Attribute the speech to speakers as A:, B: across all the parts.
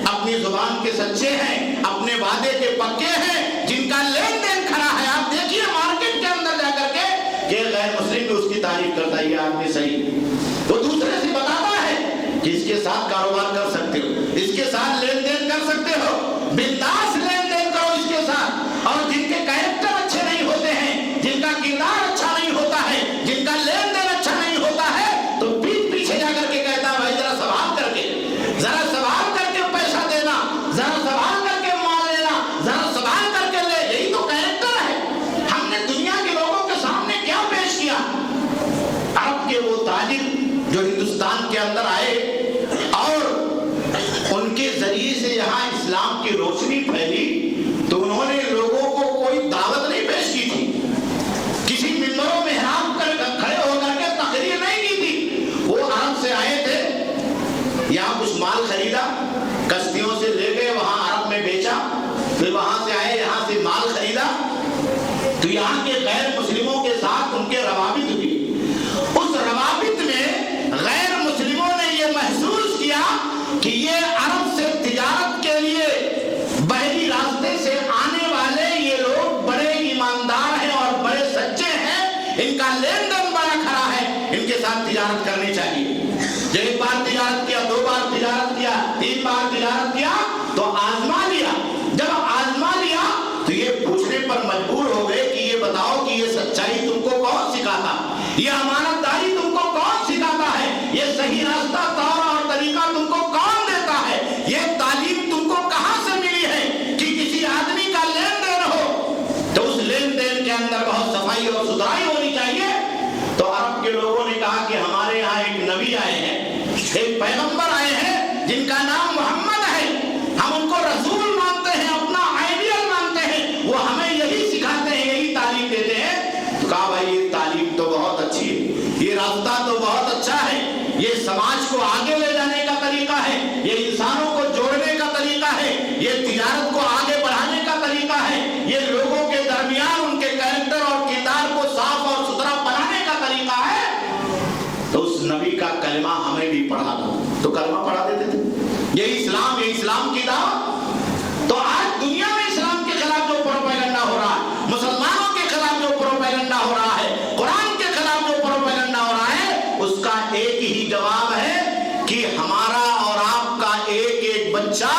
A: اپنی زبان کے سچے ہیں، اپنے وعدے کے پکے ہیں، جن کا لین دین کھڑا ہے۔ آپ دیکھیے مارکیٹ کے اندر جا کر کے کہ غیر مسلم بھی اس کی تعریف کرتا ہے، یہ آدمی صحیح، وہ دوسرے سے بتاتا ہے کہ اس کے ساتھ کاروبار کر سکتے ہو، اس کے ساتھ لین دین کر سکتے ہو، بنداس لین دین کرو اس کے ساتھ۔ اور جن کے کیریکٹر اچھے نہیں ہوتے ہیں، جن کا کردار اچھا نہیں ہوتا ہے، جن کا لین دین اچھا نہیں ہوتا ہے، تو پیٹ پیچھے جا کر کے کہتا ہے بھائی ذرا سنبھال کر کے، ذرا سنبھال کر کے پیسہ دینا، ذرا سنبھال کر کے مال لینا، ذرا سنبھال کر کے لے۔ یہی تو کیریکٹر ہے۔ ہم نے دنیا کے لوگوں کے سامنے کیا پیش کیا؟ عرب کے وہ تاجر جو ہندوستان کے اندر آئے اور ان کے ذریعے سے یہاں اسلام کی روشنی پھیلی، تو انہوں نے لوگوں کو کوئی دعوت نہیں پیش کی تھی، کسی ممبروں میں کھڑے ہو کر کے تقریر نہیں کی تھی۔ وہ عرب سے آئے تھے، یہاں کچھ مال خریدا، کشتیوں سے لے گئے، وہاں عرب میں بیچا، پھر وہاں سے آئے، یہاں سے مال خریدا، تو یہاں کے غیر مسلموں کے ساتھ ان کے روابط ہوئی۔ اس روابط میں غیر مسلموں نے یہ محسوس کیا کہ یہ عرب سے تجارت کے لیے بحری راستے سے آنے والے یہ لوگ بڑے ایماندار ہیں اور بڑے سچے ہیں، ان کا لین دین بڑا کھڑا ہے، ان کے ساتھ تجارت کرنی چاہیے۔ جب ایک بار تجارت کیا، دو بار تجارت کیا، تین بار تجارت کیا، تو آزما لیا۔ جب آزما لیا تو یہ پوچھنے پر مجبور ہو گئے کہ یہ بتاؤ کہ یہ سچائی تم کو کون سکھاتا، یہ امانت داری تم کو کون سکھاتا ہے، یہ صحیح راستہ طور اور طریقہ تم کو کون دیتا ہے، یہ تعلیم تم کو کہاں سے ملی ہے کہ کسی آدمی کا لین دین ہو تو اس لین دین کے اندر بہت صفائی اور ستھرائی ہونی چاہیے۔ تو عرب کے لوگوں نے کہا کہ ہمارے یہاں ایک نبی آئے ہیں، ایک پیغمبر آئے ہیں جن کا نام محمد ہے، ہم ان کو رسول مانتے ہیں، اپنا آئیڈیل مانتے ہیں، وہ ہمیں یہی سکھاتے ہیں، یہی تعلیم دیتے ہیں۔ تو کہا بھائی یہ تعلیم تو بہت اچھی ہے، یہ راستہ تو بہت اچھا ہے، یہ سماج کو آگے لے جانے کا طریقہ ہے، یہ انسانوں کو جوڑنے کا طریقہ ہے، یہ تجارت کو آگے بڑھانے کا طریقہ ہے، یہ لوگوں کے درمیان ان کے کیریکٹر اور کردار کو صاف اور ستھرا بنانے کا طریقہ ہے۔ تو اس نبی کا کلمہ ہمیں بھی پڑھا دو، تو کلمہ پڑھا دیتے تھے۔ یہ اسلام کی دعوت۔ تو آج دنیا میں اسلام کے خلاف جو پروپیگنڈا ہو رہا ہے، مسلمانوں کے خلاف جو پروپیگنڈا ہو رہا ہے، قرآن کے خلاف جو پروپیگنڈا ہو رہا ہے، اس کا ایک ہی جواب ہے کہ ہمارا اور آپ کا ایک ایک بچہ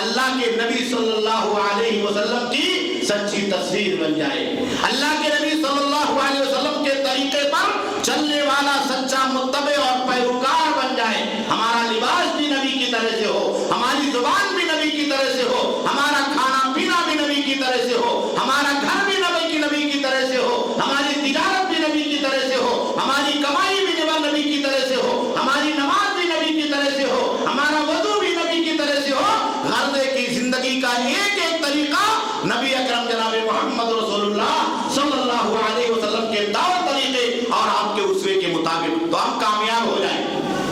A: اللہ کے نبی صلی اللہ علیہ وسلم کی سچی تصویر بن جائے، اللہ کے نبی صلی اللہ علیہ وسلم کے طریقے پر چلنے والا سچا متبع اور پیروکار بن جائے، ہمارا لباس بھی نبی کی طرح سے ہو، ہماری زبان بھی نبی کی طرح سے ہو، ہمارا کھانا پینا بھی نبی کی طرح سے ہو، ہمارا گھر بھی نبی کی طرح سے ہو، ہماری تجارت بھی نبی کی طرح سے ہو، ہماری کمائی بھی نبی کی طرح سے ہو، ہماری نماز بھی نبی کی طرح سے ہو، ہمارا وضو بھی نبی کی طرح سے ہو۔ غرض کی زندگی کا ایک ایک طریقہ نبی اکرم جناب محمد رسول اللہ صلی اللہ علیہ وسلم کے دعوت طریقے اور آپ کے اسوے کے مطابق، تو ہم کامیاب ہو جائیں۔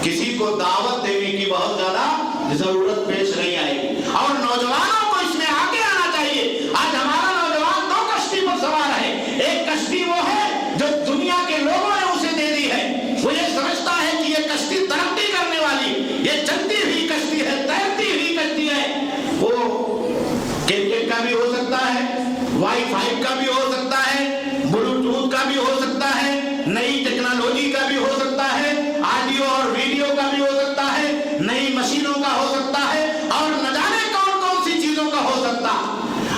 A: کسی کو دعوت دینے کی بہت زیادہ ضرورت پیش نہیں آئے گی، اور نوجوانوں کو اس میں آگے آنا چاہیے۔ آج ہمارا نوجوان دو کشتی پر سوار ہے، ایک کشتی وہ ہے جو دنیا کے لوگوں نے اسے دے دی ہے، وہ یہ سمجھتا ہے کہ یہ کشتی ترقی کرنے والی، یہ چلتی ہوئی کشتی ہے، تیرتی ہوئی کشتی ہے، وہ کرکٹ کا بھی ہو سکتا ہے، وائی فائی کا بھی ہو سکتا ہے، بلوٹوتھ کا بھی ہو سکتا ہے، نئی ٹیکنالوجی کا بھی ہو سکتا ہے، آڈیو اور ویڈیو کا بھی ہو سکتا ہے، نئی مشینوں کا ہو سکتا ہے، اور نہ جانے کون کون سی چیزوں کا ہو سکتا۔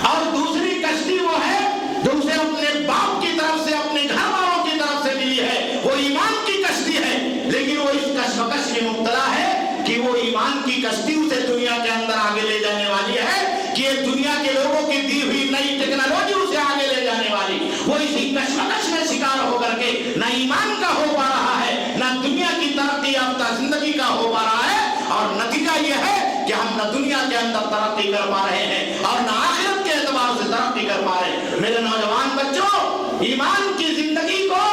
A: اور دوسری کشتی وہ ہے جو اسے اپنے باپ کی طرف سے، اپنے گھر والوں کی طرف سے ملی ہے، وہ ایمان کی کشتی ہے، لیکن وہ اس کشمکش میں مبتلا ہے کہ وہ ایمان کی کشتی اسے دنیا کے اندر آگے لے جانے والی ہے، کہ یہ دنیا کے لوگوں کی دی ہوئی نئی ٹیکنالوجی اسے آگے لے جانے والی، وہ اسی کشمکش میں شکار ہو کر کے نہ ایمان کا ہو پا رہا ہے، نہ دنیا کی ترقی یافتہ زندگی کا ہو پا رہا ہے، اور نتیجہ یہ ہے کہ ہم نہ دنیا کے اندر ترقی کر پا رہے ہیں اور نہ آخرت کے اعتبار سے ترقی کر پا رہے ہیں۔ میرے نوجوان بچوں، ایمان کی زندگی کو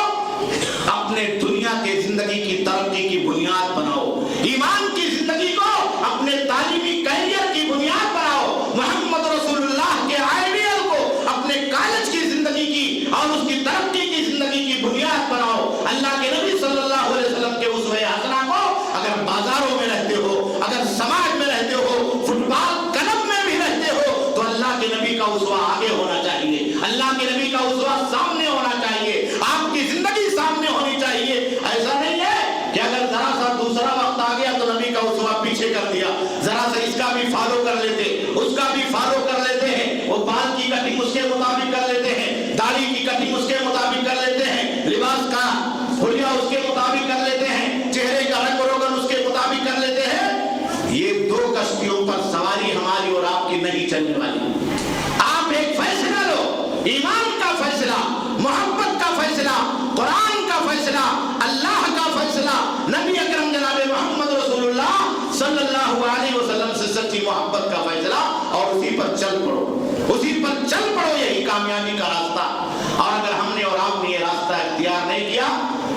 A: اپنے دنیا کے زندگی کی ترقی کی بنیاد بناؤ، ایمان کی زندگی کو اپنے تعلیمی کیریئر کی بنیاد بناؤ، محمد رسول اللہ کے آئیڈیل کو اپنے کالج کی زندگی کی اور اس کی ترقی کی زندگی کی بنیاد بناؤ، اللہ کے نبی صلی اللہ علیہ وسلم کے اسوہ حسنہ کو اگر بازاروں میں رہتے ہو، اگر سماج میں رہتے ہو، فٹ بال بھی فالو کر لیتے، اس کا بھی فالو کر لیتے ہیں، وہ بال کی کٹنگ اس کے مطابق کر لیتے ہیں، داڑھی کی کٹنگ اس کے مطابق کر لیتے ہیں، لباس کا حلیہ اس کے مطابق کر لیتے ہیں، چہرے کا رنگ روغن اس کے مطابق کر لیتے ہیں۔ یہ دو کشتیوں پر سواری ہماری اور آپ کی نہیں چلنے والی۔ آپ ایک فیصلہ لو، ایمان کا فیصلہ، محبت کا فیصلہ، قرآن کا فیصلہ، اللہ کا فیصلہ، نبی اکرم جناب محمد رسول اللہ صلی اللہ علیہ وسلم سے سچی محبت کا فیصلہ، اور اسی پر چل پڑو، اسی پر چل پڑو، یہی کامیابی کا راستہ۔ اور اگر ہم نے اور آپ نے یہ راستہ اختیار نہیں کیا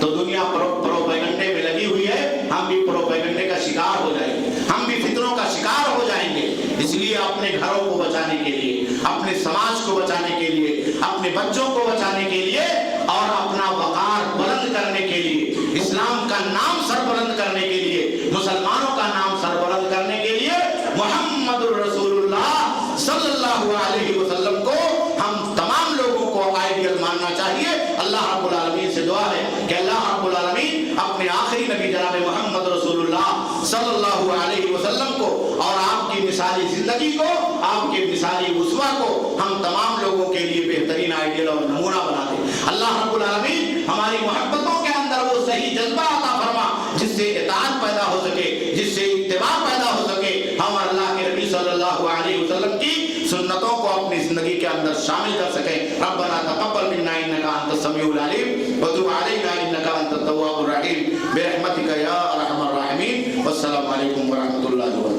A: تو دنیا پروپیگنڈے میں لگی ہوئی ہے، ہم بھی پروپیگنڈے کا شکار ہو جائیں گے، ہم بھی فتنوں کا شکار ہو جائیں گے۔ اس لیے اپنے گھروں کو بچانے کے لیے، اپنے سماج کو بچانے کے لیے، اپنے بچوں کو بچانے کے لیے اور اپنا وقار بلند کرنے کے لیے، اسلام کا نام سربلند کرنے کے لیے، مسلمانوں کا نام سربلند کرنے کے لیے محمد الرسول اللہ صلی اللہ علیہ وسلم کو ہم تمام لوگوں کو آئیڈیل ماننا چاہیے۔ اللہ رب العالمین سے دعا ہے کہ اللہ رب العالمین اپنے آخری نبی جناب محمد رسول اللہ صلی اللہ علیہ وسلم کو اور آپ کی مثالی زندگی کو، آپ کے مثالی اسوہ کو ہم تمام لوگوں کے لیے بہترین آئیڈیل اور نمونہ بنا دے۔ اللہ رب العالمین ہماری محبتوں کے اندر وہ صحیح جذبہ عطا فرما جس سے اطاعت پیدا ہو سکے، جس سے اتباع پیدا ہو سکے، ہم اللہ کے نبی صلی اللہ علیہ وسلم کی سنتوں کو اپنی زندگی کے اندر شامل کر سکیں۔ ربنا تقبل منا انک انت السمیع العلیم وتب علینا انک انت التواب الرحیم برحمتک یا ارحم الراحمین۔ والسلام علیکم ورحمۃ اللہ وبرکاتہ۔